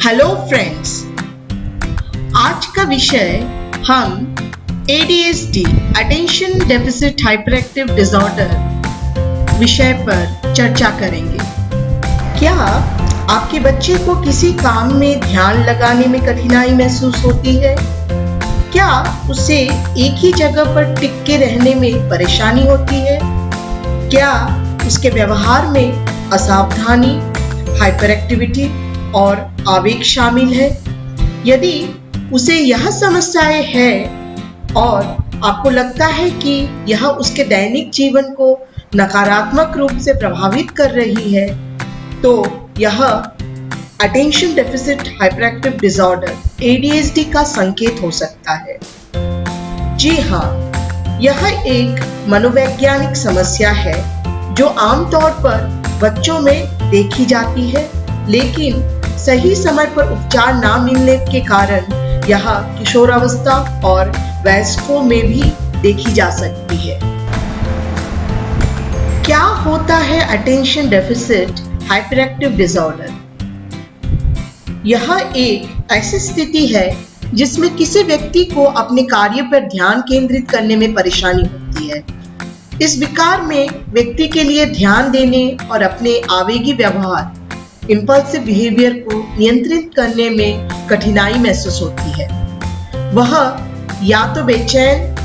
Hello friends, आज का विषय हम ADHD attention deficit hyperactive disorder विषय पर चर्चा करेंगे। क्या आपके बच्चे को किसी काम में ध्यान लगाने में कठिनाई महसूस होती है? क्या उसे एक ही जगह पर टिक के रहने में परेशानी होती है? क्या उसके व्यवहार में असावधानी, हाइपरएक्टिविटी और आवेग शामिल है? यदि उसे यह समस्याएं हैं और आपको लगता है कि यह उसके दैनिक जीवन को नकारात्मक रूप से प्रभावित कर रही है, तो यह attention deficit hyperactive disorder ADHD का संकेत हो सकता है। जी हाँ, यह एक मनोवैज्ञानिक समस्या है जो आमतौर पर बच्चों में देखी जाती है, लेकिन सही समय पर उपचार ना मिलने के कारण यह किशोरावस्था और वयस्कों में भी देखी जा सकती है। क्या होता है अटेंशन डेफिसिट हाइपरएक्टिव डिसऑर्डर? यह एक ऐसी स्थिति है जिसमें किसी व्यक्ति को अपने कार्य पर ध्यान केंद्रित करने में परेशानी होती है। इस विकार में व्यक्ति के लिए ध्यान देने और अपने आवेगी व्यवहार इम्पल्सिव बिहेवियर को नियंत्रित करने में कठिनाई महसूस होती है। वह या तो बेचैन,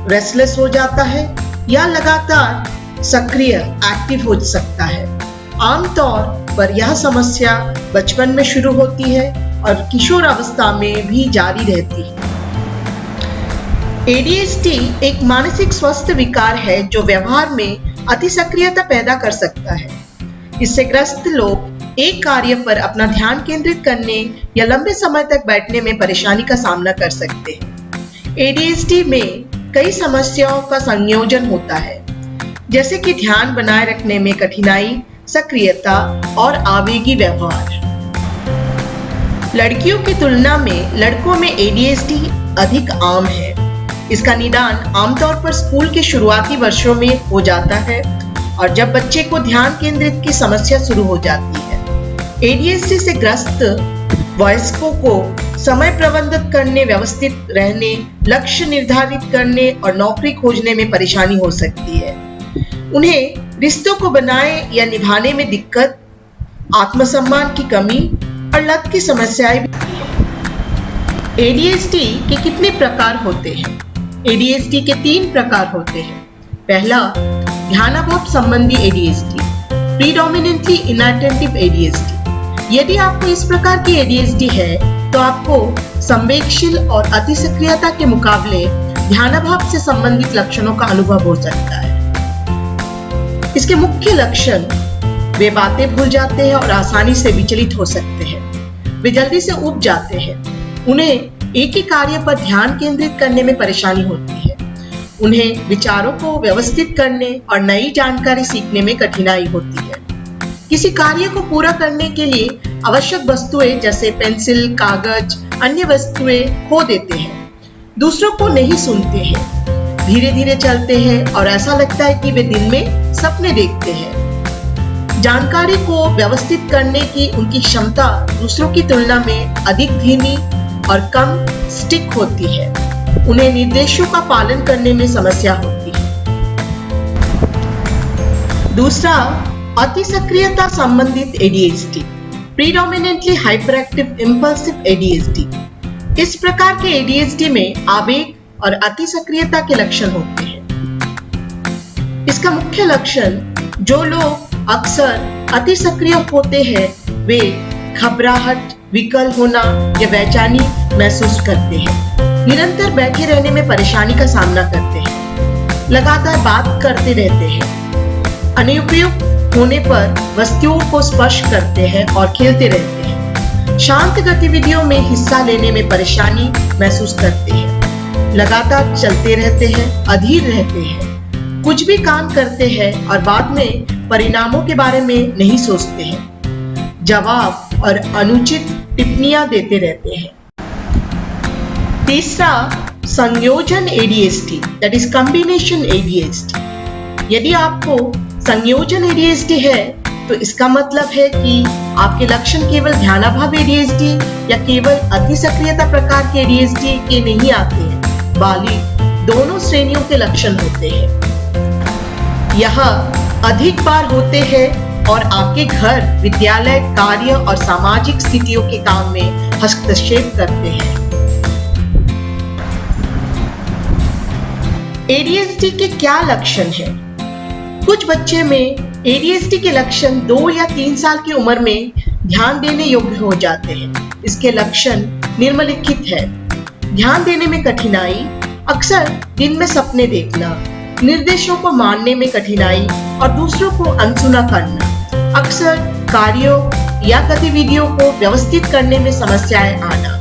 रेस्टलेस हो जाता है या लगातार सक्रिय, एक्टिव हो सकता है। आमतौर पर यह समस्या बचपन में शुरू होती है और किशोरावस्था में भी जारी रहती है। ADHD एक मानसिक स्वास्थ्य विकार है जो व्यवहार में अति सक्रियता पैदा कर सकता है। इससे ग्रस्त लोग एक कार्य पर अपना ध्यान केंद्रित करने या लंबे समय तक बैठने में परेशानी का सामना कर सकते हैं। ADHD में कई समस्याओं का संयोजन होता है, जैसे कि ध्यान बनाए रखने में कठिनाई, सक्रियता और आवेगी व्यवहार। लड़कियों की तुलना में लड़कों में ADHD अधिक आम है। इसका निदान आमतौर पर स्कूल के शुरुआती वर्षों में हो जाता है और जब बच्चे को ध्यान केंद्रित की समस्या शुरू हो जाती है। ADHD से ग्रस्त वयस्कों को समय प्रबंधित करने, व्यवस्थित रहने, लक्ष्य निर्धारित करने और नौकरी खोजने में परेशानी हो सकती है। उन्हें रिश्तों को बनाए या निभाने में दिक्कत, आत्मसम्मान की कमी और लत की समस्याएं भी हैं। ADHD के कितने प्रकार होते हैं? ADHD के 3 प्रकार होते हैं। पहला, ध्यानाभाव संबंधी ADHD, प्रीडोमिनेंटली इनअटेंटिव ADHD। यदि आपको इस प्रकार की ADHD है तो आपको संवेगशील और अति सक्रियता के मुकाबले ध्यानाभाव से संबंधित लक्षणों का अनुभव हो सकता है। इसके मुख्य लक्षण, वे बातें भूल जाते हैं और आसानी से विचलित हो सकते हैं। वे जल्दी से ऊब जाते हैं। उन्हें एक ही कार्य पर ध्यान केंद्रित करने में परेशानी होती है। उन्हें विचारों को व्यवस्थित करने और नई जानकारी सीखने में कठिनाई होती है। किसी कार्य को पूरा करने के लिए आवश्यक वस्तुएं जैसे पेंसिल, कागज, अन्य वस्तुएं खो देते हैं। दूसरों को नहीं सुनते हैं, धीरे धीरे चलते हैं और ऐसा लगता है कि वे दिन में सपने देखते हैं। जानकारी को व्यवस्थित करने की उनकी क्षमता दूसरों की तुलना में अधिक धीमी और कम स्टिक होती है। उन्हें निर्देशों का पालन करने में समस्या होती है। दूसरा, अति सक्रियता संबंधित ADHD, predominantly hyperactive impulsive ADHD। इस प्रकार के ADHD में आवेग और अति सक्रियता के लक्षण होते हैं। इसका मुख्य लक्षण, जो लोग अक्सर अति सक्रिय होते हैं वे घबराहट, विकल होना या बेचैनी महसूस करते हैं। निरंतर बैठे रहने में परेशानी का सामना करते हैं। लगातार बात करते रहते हैं। अनुपयुक्त होने पर वस्तुओं को स्पर्श करते हैं और खेलते रहते हैं। शांत गतिविधियों में हिस्सा लेने में परेशानी महसूस करते हैं। लगातार चलते रहते हैं, अधीर रहते हैं, कुछ भी काम करते हैं और बाद में परिणामों के बारे में नहीं सोचते हैं। जवाब और अनुचित टिप्पणियां देते रहते हैं। तीसरा, संयोजन ADHD, that is combination ADHD। यदि आपको संयोजन ADHD है तो इसका मतलब है कि आपके लक्षण केवल ध्यानाभाव एडीएचडी या केवल अति सक्रियता प्रकार के एडीएचडी के नहीं आते हैं, बल्कि दोनों श्रेणियों के लक्षण होते हैं। यह अधिक बार होते हैं और आपके घर, विद्यालय, कार्य और सामाजिक स्थितियों के काम में हस्तक्षेप करते हैं। एडीएचडी के क्या लक्षण हैं? कुछ बच्चे में एडीएचडी के लक्षण 2 या 3 साल की उम्र में ध्यान देने योग्य हो जाते हैं। इसके लक्षण निम्नलिखित है: ध्यान देने में कठिनाई, अक्सर दिन में सपने देखना, निर्देशों को मानने में कठिनाई और दूसरों को अनसुना करना, अक्सर कार्यों या गतिविधियों को व्यवस्थित करने में समस्याएं आना,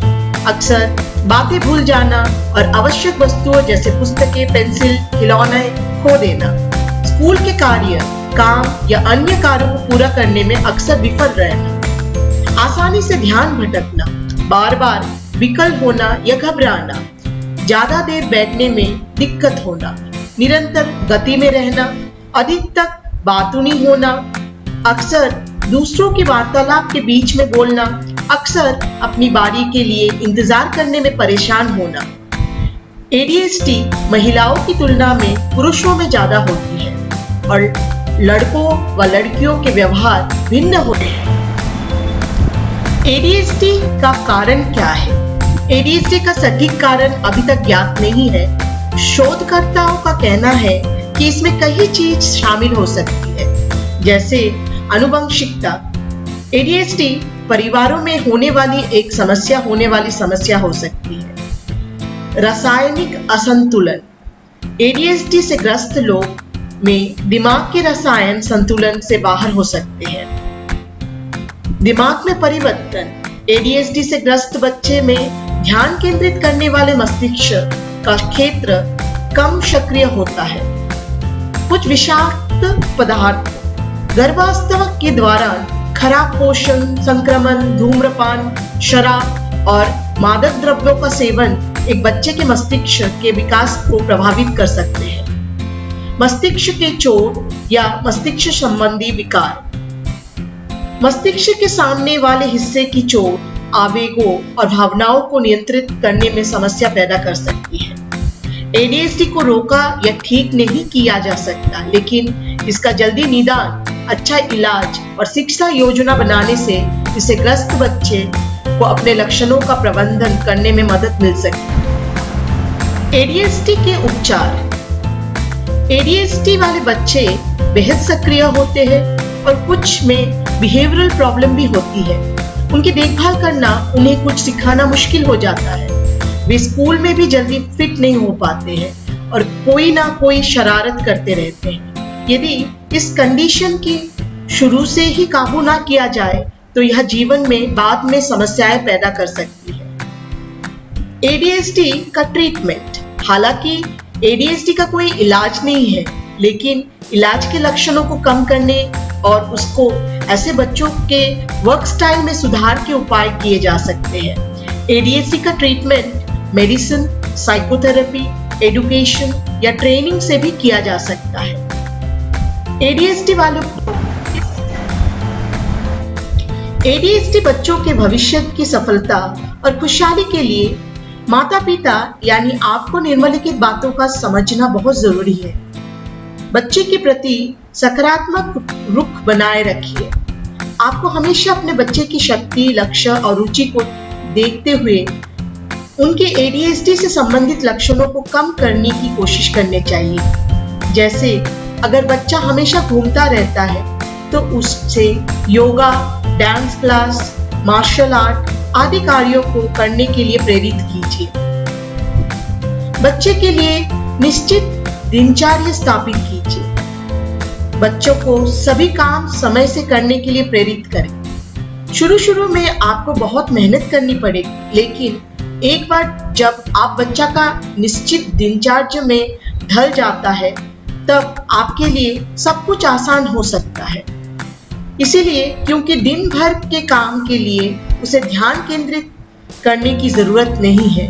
अक्सर बातें भूल जाना और आवश्यक वस्तुओं जैसे पुस्तकें, पेंसिल, खिलौने खो देना, स्कूल के कार्य, काम या अन्य कार्यों को पूरा करने में अक्सर विफल रहना, आसानी से ध्यान भटकना, बार बार विकल होना या घबराना, ज्यादा देर बैठने में दिक्कत होना, निरंतर गति में रहना, अधिक तक बातूनी होना, अक्सर दूसरों की वार्तालाप के बीच में बोलना, अक्सर अपनी बारी के लिए इंतजार करने में परेशान होना। एडीएचडी महिलाओं की तुलना में पुरुषों में ज्यादा होती है और लड़कों व लड़कियों के व्यवहार भिन्न होते हैं। एडीएचडी का कारण क्या है? एडीएचडी का सटीक कारण अभी तक ज्ञात नहीं है। शोधकर्ताओं का कहना है कि इसमें कई चीज शामिल हो सकती है, जैसे आनुवंशिकता। एडीएचडी परिवारों में होने वाली समस्या हो सकती है। रासायनिक असंतुलन। एडीएचडी से ग्रस्त लोग में दिमाग के रसायन संतुलन से बाहर हो सकते हैं। दिमाग में परिवर्तन। एडीएचडी से ग्रस्त बच्चे में ध्यान केंद्रित करने वाले मस्तिष्क का क्षेत्र कम सक्रिय होता है। कुछ विषाक्त पदार्थ। गर्भावस्था के दौरान खराब पोषण, संक्रमण, धूम्रपान, शराब और मादक द्रव्यों का सेवन एक बच्चे के मस्तिष्क के विकास को प्रभावित कर सकते हैं। मस्तिष्क के चोट या मस्तिष्क संबंधी विकार। मस्तिष्क के सामने वाले हिस्से की चोट आवेगों और भावनाओं को नियंत्रित करने में समस्या पैदा कर सकती है। एडीएचडी को रोका या ठीक नहीं किया जा सकता, लेकिन इसका जल्दी निदान, अच्छा इलाज और शिक्षा योजना बनाने से इसे ग्रस्त बच्चे को अपने लक्षणों का प्रबंधन करने में मदद मिल सकती है। एडीएचडी के उपचार। एडीएचडी वाले बच्चे बेहद सक्रिय होते हैं और कुछ में बिहेवियरल प्रॉब्लम भी होती है। उनकी देखभाल करना, उन्हें कुछ सिखाना मुश्किल हो जाता है। वे स्कूल में भी जल्दी फिट नहीं हो पाते हैं और कोई ना कोई शरारत करते रहते हैं। यदि इस कंडीशन की शुरू से ही काबू ना किया जाए तो यह जीवन में बाद में समस्याएं पैदा कर सकती है। एडीएचडी का ट्रीटमेंट। हालांकि एडीएचडी का कोई इलाज नहीं है, लेकिन इलाज के लक्षणों को कम करने और उसको ऐसे बच्चों के वर्क स्टाइल में सुधार के उपाय किए जा सकते हैं। एडीएचडी का ट्रीटमेंट मेडिसिन, साइकोथेरेपी, एजुकेशन या ट्रेनिंग से भी किया जा सकता है। एडीएचडी बच्चों के भविष्य की सफलता और खुशहाली के लिए माता पिता यानी आपको निम्नलिखित बातों का समझना बहुत जरूरी है। बच्चे के प्रति सकारात्मक रुख बनाए रखिए। आपको हमेशा अपने बच्चे की शक्ति, लक्ष्य और रुचि को देखते हुए उनके एडीएचडी से संबंधित लक्षणों को कम करने की कोशिश करनी चाहिए। जैसे अगर बच्चा हमेशा घूमता रहता है तो उससे yoga, dance class, martial art आदि कार्यों को करने के लिए प्रेरित कीजिए। बच्चे के लिए निश्चित दिनचर्या स्थापित कीजिए। बच्चों को सभी काम समय से करने के लिए प्रेरित करें। शुरू में आपको बहुत मेहनत करनी पड़ेगी, लेकिन एक बार जब आप बच्चा का निश्चित दिनचर्या में ढल जाता है तब आपके लिए सब कुछ आसान हो सकता है। इसीलिए क्योंकि दिन भर के काम के लिए उसे ध्यान केंद्रित करने की जरूरत नहीं है।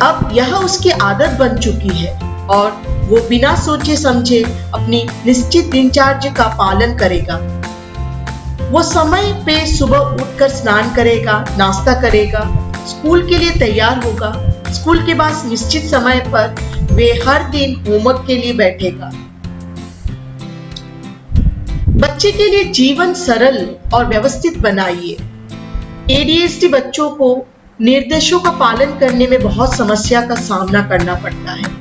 अब यह उसकी आदत बन चुकी है। और वो बिना सोचे समझे अपनी निश्चित दिनचर्या का पालन करेगा। वो समय पे सुबह उठकर स्नान करेगा, नाश्ता करेगा, स्कूल के लिए तैयार होगा। स्कूल के बाद निश्चित समय पर वे हर दिन होमवर्क के लिए बैठेगा। बच्चे के लिए जीवन सरल और व्यवस्थित बनाइए। ADHD बच्चों को निर्देशों का पालन करने में बहुत समस्या का सामना करना पड़ता है।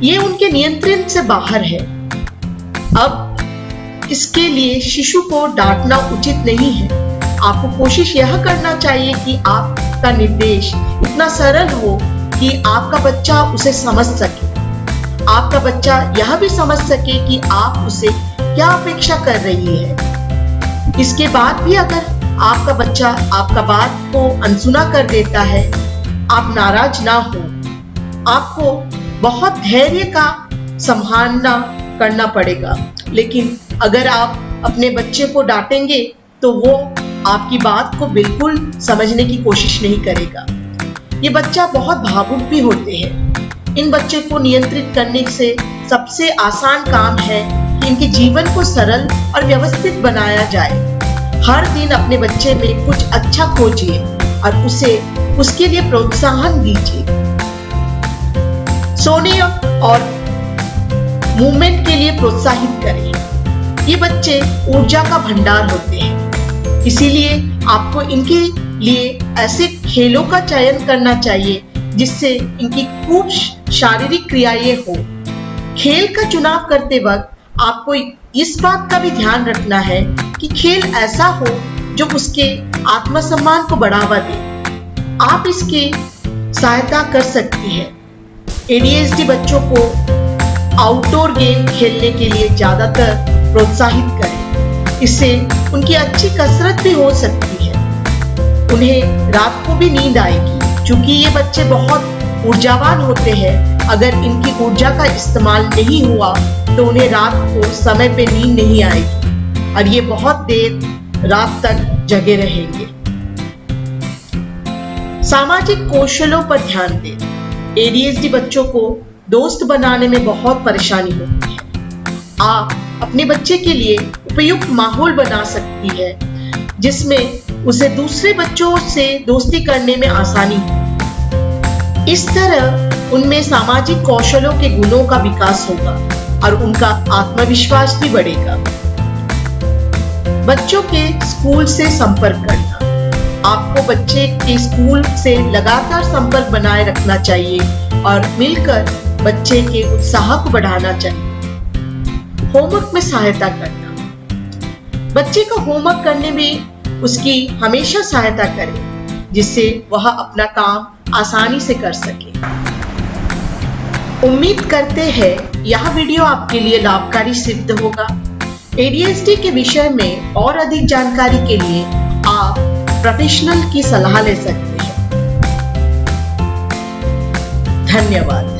ये उनके नियंत्रण से बाहर है। अब इसके लिए शिशु को डांटना उचित नहीं है। आपको कोशिश यह करना चाहिए कि आपका निर्देश इतना सरल हो कि आपका बच्चा उसे समझ सके। आपका बच्चा यह भी समझ सके कि आप उसे क्या अपेक्षा कर रही है। इसके बाद भी अगर आपका बच्चा आपका बात को अनसुना कर देता है, आप नाराज ना हो। आपको बहुत धैर्य का संभालना करना पड़ेगा, लेकिन अगर आप अपने बच्चे को डांटेंगे तो वो आपकी बात को बिल्कुल समझने की कोशिश नहीं करेगा। ये बच्चा बहुत भावुक भी होते हैं। इन बच्चे को नियंत्रित करने से सबसे आसान काम है कि इनके जीवन को सरल और व्यवस्थित बनाया जाए। हर दिन अपने बच्चे में कुछ अच्छा खोजिए और उसे उसके लिए प्रोत्साहन दीजिए। सोने और मूवमेंट के लिए प्रोत्साहित करें। ये बच्चे ऊर्जा का भंडार होते हैं, इसीलिए आपको इनके लिए ऐसे खेलों का चयन करना चाहिए जिससे इनकी खूब शारीरिक क्रियाएं हो। खेल का चुनाव करते वक्त आपको इस बात का भी ध्यान रखना है कि खेल ऐसा हो जो उसके आत्मसम्मान को बढ़ावा दे। आप इसकी सहायता कर सकती है। ADHD बच्चों को आउटडोर गेम खेलने के लिए ज्यादातर प्रोत्साहित करें। इससे उनकी अच्छी कसरत भी हो सकती है। उन्हें रात को भी नींद आएगी। चूंकि ये बच्चे बहुत ऊर्जावान होते हैं, अगर इनकी ऊर्जा का इस्तेमाल नहीं हुआ तो उन्हें रात को समय पे नींद नहीं आएगी और ये बहुत देर रात तक जगे रहेंगे। सामाजिक कौशलों पर ध्यान दें। ADHD बच्चों को दोस्त बनाने में बहुत परेशानी होती है। आप अपने बच्चे के लिए उपयुक्त माहौल बना सकती है जिसमें उसे दूसरे बच्चों से दोस्ती करने में आसानी हो। इस तरह उनमें सामाजिक कौशलों के गुणों का विकास होगा और उनका आत्मविश्वास भी बढ़ेगा। बच्चों के स्कूल से संपर्क करना। आपको बच्चे के स्कूल से लगातार संपर्क बनाए रखना चाहिए और मिलकर बच्चे के उत्साह को बढ़ाना चाहिए। होमवर्क में सहायता करना। बच्चे का होमवर्क करने में उसकी हमेशा सहायता करें जिससे वह अपना काम आसानी से कर सके। उम्मीद करते हैं यह वीडियो आपके लिए लाभकारी सिद्ध होगा। ADHD के विषय में और अधिक जानकारी के लिए आप प्रोफेशनल की सलाह ले सकते हैं। धन्यवाद।